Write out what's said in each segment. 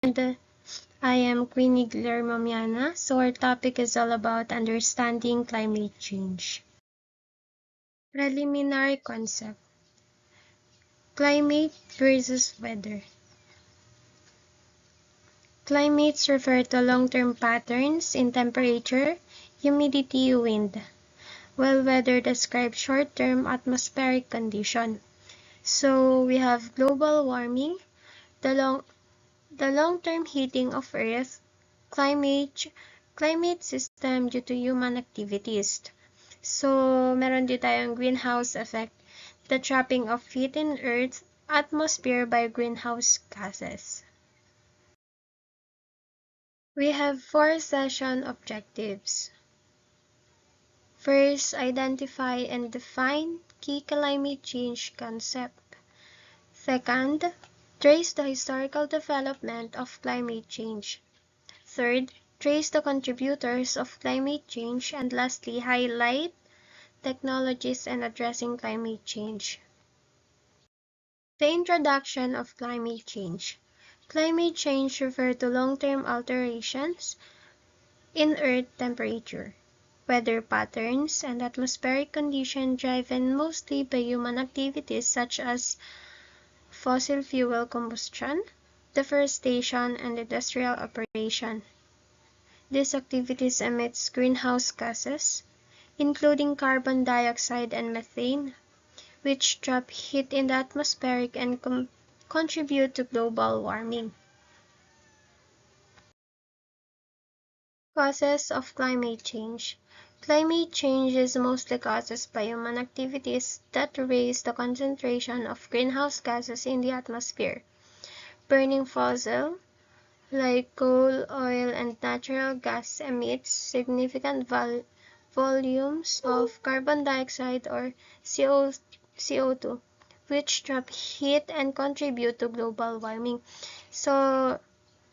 And I am Queenie Guillermo Miana. So our topic is all about understanding climate change. Preliminary concept. Climate versus weather. Climates refer to long-term patterns in temperature, humidity, wind, while weather describes short-term atmospheric condition. So we have global warming, the long-term heating of Earth, climate system due to human activities. So, meron din tayong greenhouse effect, the trapping of heat in Earth's atmosphere by greenhouse gases. We have 4 session objectives. First, identify and define key climate change concept. Second, trace the historical development of climate change. Third, trace the contributors of climate change. And lastly, highlight technologies in addressing climate change. The introduction of climate change. Climate change refers to long-term alterations in Earth temperature, weather patterns, and atmospheric conditions driven mostly by human activities such as fossil fuel combustion, deforestation, and industrial operation. These activities emit greenhouse gases, including carbon dioxide and methane, which trap heat in the atmosphere and contribute to global warming. Causes of climate change. Climate change is mostly caused by human activities that raise the concentration of greenhouse gases in the atmosphere. Burning fossil, like coal, oil, and natural gas emits significant volumes of carbon dioxide or CO2, which trap heat and contribute to global warming. So,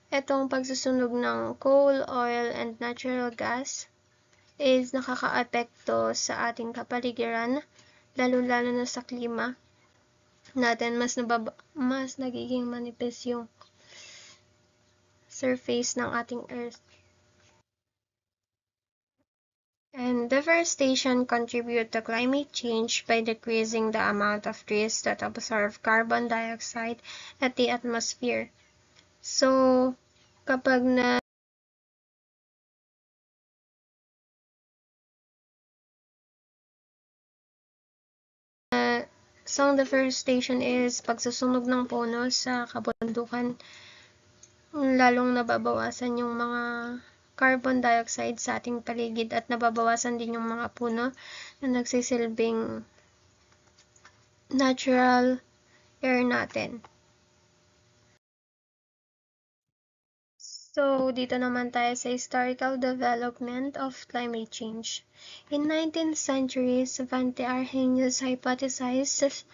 itong pagsusunog ng coal, oil, and natural gas is nakaka-apekto sa ating kapaligiran, lalo-lalo na sa klima natin. Mas nagiging manipis yung surface ng ating Earth. And deforestation contribute to climate change by decreasing the amount of trees that absorb carbon dioxide at the atmosphere. So, kapag song deforestation is pagsusunog ng puno sa kabundukan, lalong nababawasan yung mga carbon dioxide sa ating paligid at nababawasan din yung mga puno na nagsisilbing natural air natin. So, dito naman tayo sa historical development of climate change. In 19th century, Svante Arrhenius hypothesized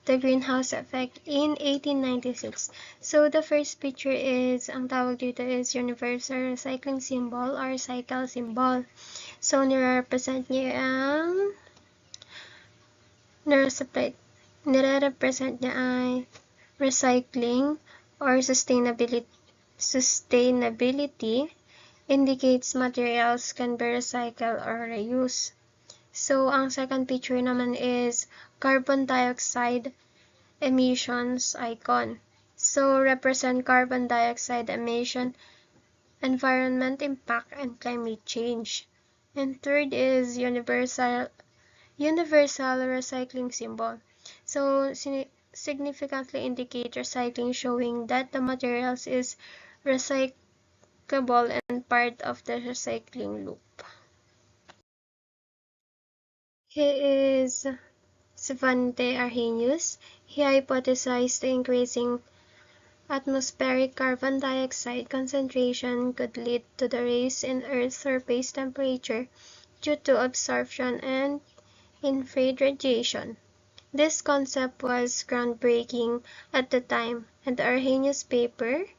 the greenhouse effect in 1896. So, the first picture is, ang tawag dito is universal recycling symbol or cycle symbol. So, nire-represent niya ang nire-represent niya ay recycling or sustainability indicates materials can be recycled or reused. So, ang second picture naman is carbon dioxide emissions icon. So, represent carbon dioxide emission, environment impact, and climate change. And third is universal recycling symbol. So, significantly indicate recycling, showing that the materials is recyclable and part of the recycling loop. He is Svante Arrhenius. He hypothesized the increasing atmospheric carbon dioxide concentration could lead to the rise in Earth's surface temperature due to absorption and infrared radiation. This concept was groundbreaking at the time, and the Arrhenius paper,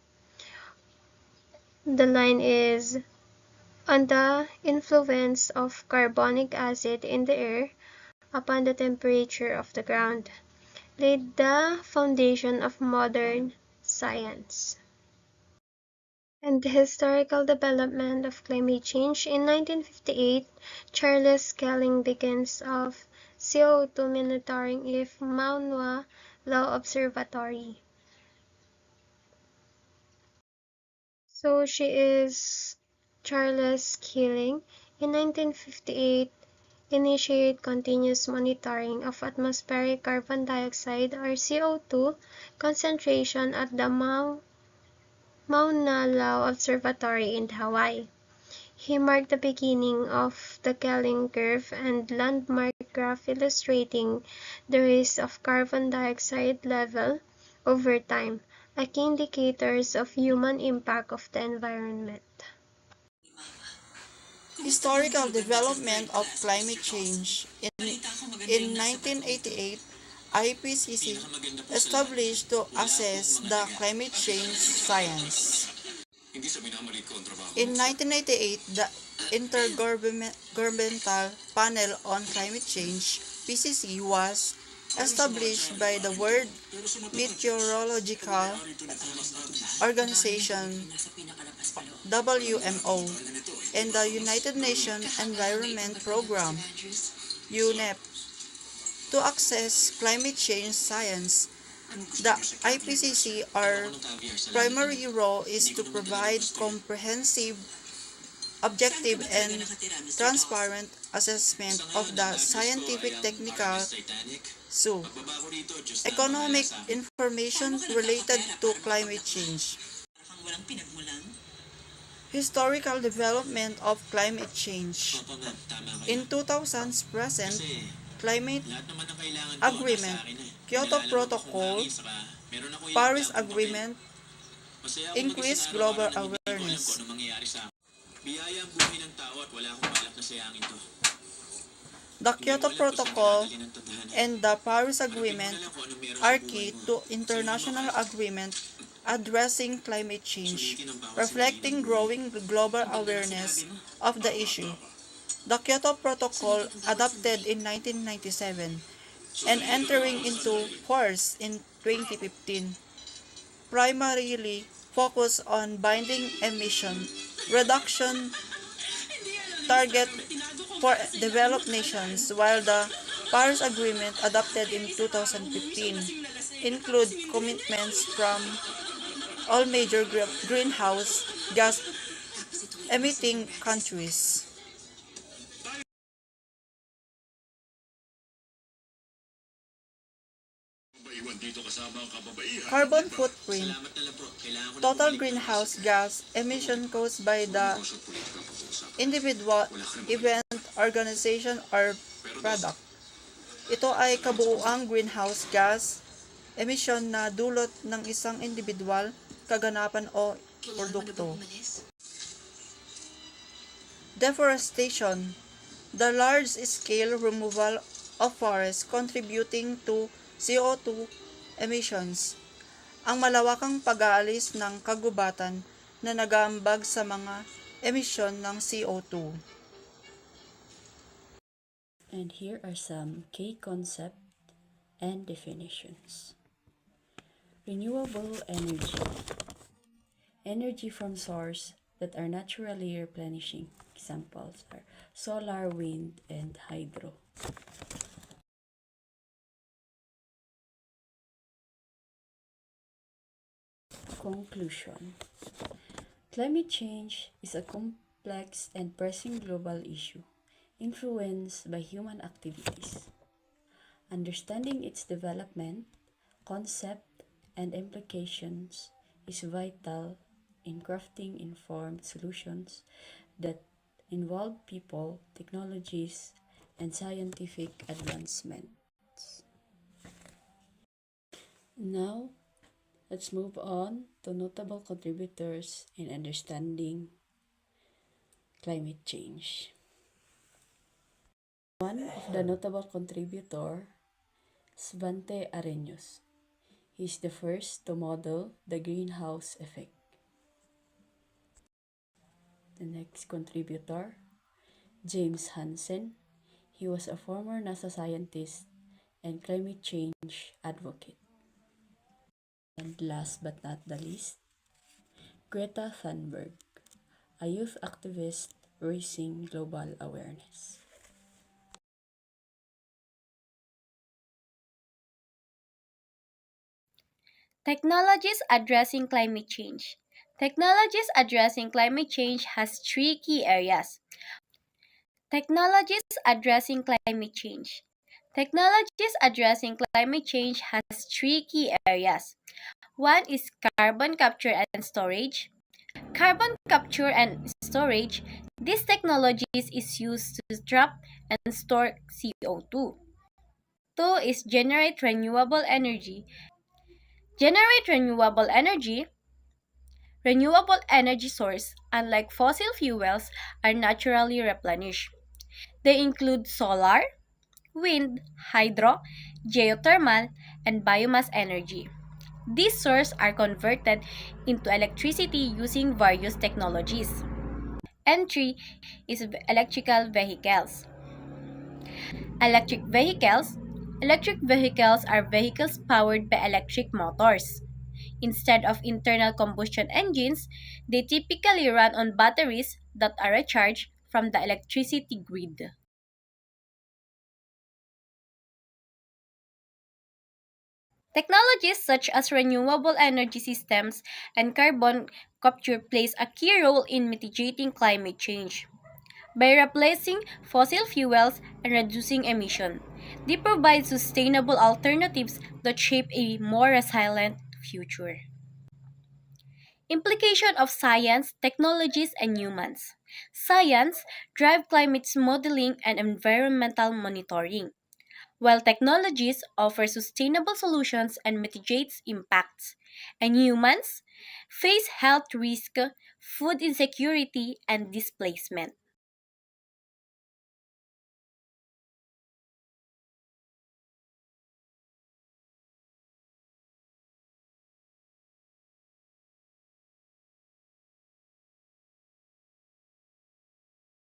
the line is on the influence of carbonic acid in the air upon the temperature of the ground, laid the foundation of modern science. And the historical development of climate change. In 1958, Charles Kelling begins of CO2 monitoring if Mauna Loa Observatory. So she is Charles Keeling. In 1958, initiate continuous monitoring of atmospheric carbon dioxide or CO2 concentration at the Mauna Loa Observatory in Hawaii. He marked the beginning of the Kelling curve and landmark graph illustrating the rise of carbon dioxide level over time, a key indicators of human impact of the environment. Historical development of climate change. In 1988, IPCC established to assess the climate change science. In 1998, the Intergovernmental Panel on Climate Change, PCC, was established by the World Meteorological Organization, WMO, and the United Nations Environment Program, UNEP, to access climate change science. The IPCC's primary role is to provide comprehensive, objective, and transparent assessment of the scientific, technical, economic information related to climate change. Historical development of climate change. In 2000's present climate agreement, Kyoto Protocol, Paris Agreement, increased global awareness. The Kyoto Protocol and the Paris Agreement are key to international agreement addressing climate change, reflecting growing global awareness of the issue. The Kyoto Protocol, adopted in 1997 and entering into force in 2015, primarily focus on binding emission reduction target for developed nations, while the Paris Agreement, adopted in 2015, include commitments from all major greenhouse gas emitting countries. Carbon footprint. Total greenhouse gas emission caused by the individual, event, organization, or product. Ito ay kabuuang greenhouse gas emission na dulot ng isang individual, kaganapan o produkto. Deforestation. The large-scale removal of forests contributing to CO2 emissions. Ang malawakang pag-aalis ng kagubatan na nag-aambag sa mga emisyon ng CO2. And here are some key concepts and definitions. Renewable energy. Energy from sources that are naturally replenishing. Examples are solar, wind, and hydro. Conclusion. Climate change is a complex and pressing global issue influenced by human activities. Understanding its development, concept, and implications is vital in crafting informed solutions that involve people, technologies, and scientific advancements. Now, let's move on to notable contributors in understanding climate change. One of the notable contributors, Svante Arrhenius. He is the first to model the greenhouse effect. The next contributor, James Hansen. He was a former NASA scientist and climate change advocate. And last but not the least, Greta Thunberg, a youth activist raising global awareness. Technologies addressing climate change. Technologies addressing climate change has three key areas. Technologies addressing climate change. Technologies addressing climate change has three key areas. One is carbon capture and storage. Carbon capture and storage, this technologies is used to trap and store CO2. Two is generate renewable energy. Generate renewable energy source, unlike fossil fuels, are naturally replenished. They include solar, wind, hydro, geothermal, and biomass energy. These sources are converted into electricity using various technologies. And three is electrical vehicles. Electric vehicles. Electric vehicles are vehicles powered by electric motors. Instead of internal combustion engines, they typically run on batteries that are recharged from the electricity grid. Technologies such as renewable energy systems and carbon capture plays a key role in mitigating climate change. By replacing fossil fuels and reducing emission, they provide sustainable alternatives that shape a more resilient future. Implication of science, technologies, and humans. Science drives climate modeling and environmental monitoring, while technologies offer sustainable solutions and mitigates impacts. And humans face health risk, food insecurity, and displacement.